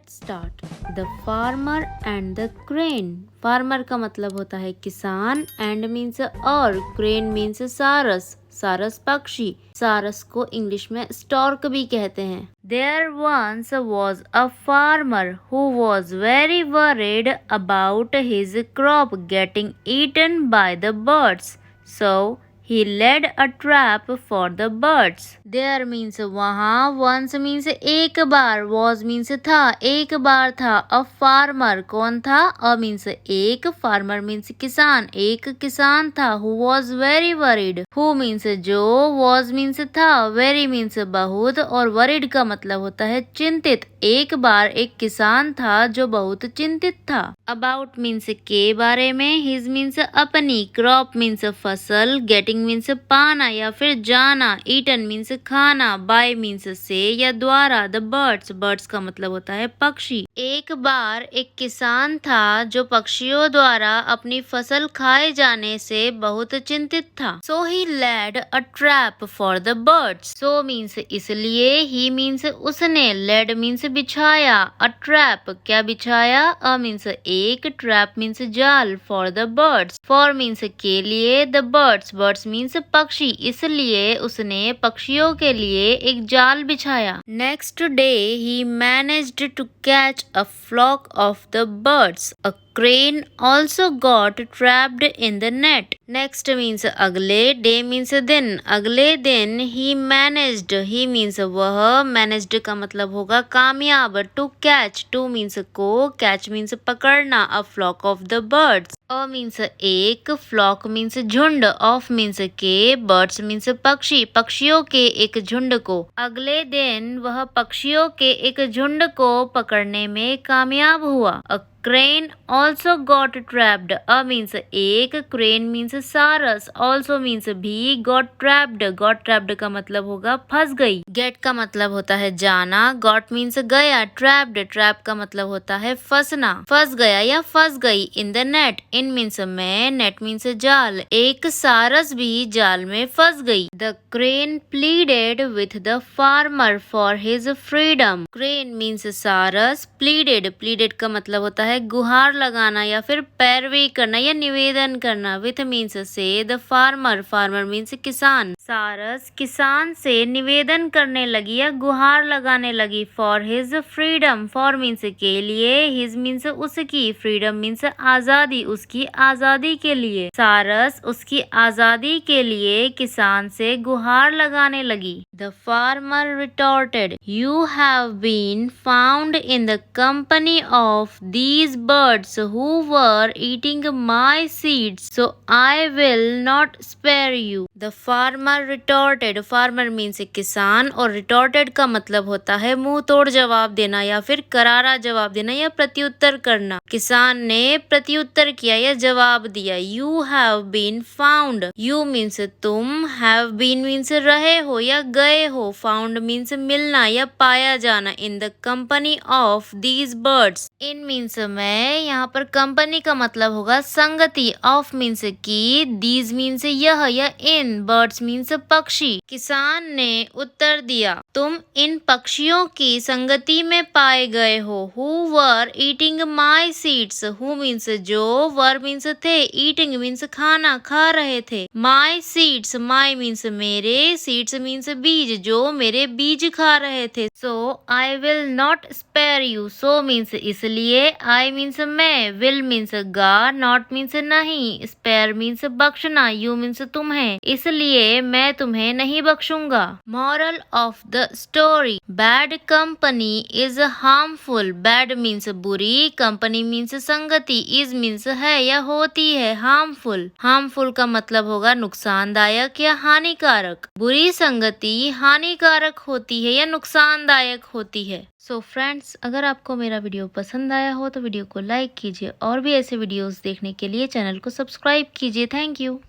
Let's start. The farmer and the crane. Farmer का मतलब होता है किसान, एंड मीन्स और, क्रेन मीन्स सारस, सारस पक्षी। सारस को इंग्लिश में स्टॉर्क भी कहते हैं। There once was a farmer who was very worried about his crop getting eaten by the birds. So he laid a trap for the birds. There means वहाँ, once means एक बार, was means था, एक बार था। a farmer कौन था? a means एक, farmer means किसान, एक किसान था। who was very worried, who means जो, was means था, very means बहुत, और worried का मतलब होता है चिंतित। एक बार एक किसान था जो बहुत चिंतित था। about means के बारे में, his means अपनी, crop means फसल, getting मीन्स पाना या फिर जाना, ईटन मीन्स खाना, बाय मीन्स से या द्वारा, द बर्ड्स, बर्ड्स का मतलब होता है पक्षी। एक बार एक किसान था जो पक्षियों द्वारा अपनी फसल खाए जाने से बहुत चिंतित था। So he laid a trap for the birds. So means इसलिए, ही मीन्स उसने, लेड मीन्स बिछाया, अ ट्रैप क्या बिछाया, अ मीन्स एक, ट्रैप मीन्स जाल, for the birds, for means के लिए, द बर्ड्स, बर्ड्स मीन्स पक्षी, इसलिए उसने पक्षियों के लिए एक जाल बिछाया। नेक्स्ट डे ही managed to catch a flock of the birds. A crane also got trapped in the net. Next means अगले, day means दिन, अगले दिन he managed, he means वह, managed का मतलब होगा कामयाब, to catch, to means को, catch means पकड़ना, a flock of the birds, a means एक, flock means झुंड, of means के, birds means पक्षी, पक्षियों के एक झुंड को। अगले दिन वह पक्षियों के एक झुंड को पकड़ने में कामयाब हुआ। A crane also got trapped. A means एक, crane means सारस, also means भी, got trapped, got trapped का मतलब होगा फंस गई। get का मतलब होता है जाना, got means गया, trapped, trap का मतलब होता है फंसना, फंस गया या फंस गई। in the net, in means में, net means जाल, एक सारस भी जाल में फंस गई। the crane pleaded with the farmer for his freedom. crane means सारस, pleaded, pleaded का मतलब होता है गुहार लगाना या फिर पैरवी करना या निवेदन करना, विथ मीन्स से, द फार्मर, फार्मर मीन्स किसान, सारस किसान से निवेदन करने लगी या गुहार लगाने लगी। For his freedom, for means के लिए, हिज मीन्स उसकी, फ्रीडम मीन्स आजादी, उसकी आजादी के लिए। सारस उसकी आजादी के लिए किसान से गुहार लगाने लगी। The farmer retorted, you have been found in the company of these birds who were eating my seeds, so I will not spare you. The farmer retorted, farmer means किसान, और retorted का मतलब होता है मुंह तोड़ जवाब देना या फिर करारा जवाब देना या प्रत्युत्तर करना। किसान ने प्रत्युत्तर किया या जवाब दिया। You have been found, you means तुम, have been means रहे हो या गए हो, found means मिलना या पाया जाना, in the company of these birds, in means में, यहाँ पर कंपनी का मतलब होगा संगति, ऑफ मीन्स की, दीज मीन्स यह या इन, बर्ड्स मीन्स पक्षी। किसान ने उत्तर दिया, तुम इन पक्षियों की संगति में पाए गए हो। Who were eating my seeds, who means जो, वर मीन्स थे, ईटिंग मीन्स खाना, खा रहे थे। माई सीड्स, माई मीन्स मेरे, सीड्स मीन्स बीज, जो मेरे बीज खा रहे थे। So I will not spare you, so means इसलिए, आई मीन्स मैं, विल मीन्स गा, नॉट मीन्स नहीं, स्पेयर मीन्स बख्शना, यू मीन्स तुम्हें, इसलिए मैं तुम्हें नहीं बख्शूंगा। Moral of the story, bad company is harmful, bad means बुरी, कंपनी मीन्स संगति, इज मीन्स है या होती है, हार्मफुल, हार्मफुल का मतलब होगा नुकसानदायक या हानिकारक। बुरी संगति हानिकारक होती है या नुकसानदायक होती है। सो फ्रेंड्स, अगर आपको मेरा वीडियो पसंद आया हो तो वीडियो को लाइक कीजिए और भी ऐसे वीडियोस देखने के लिए चैनल को सब्सक्राइब कीजिए। Thank you.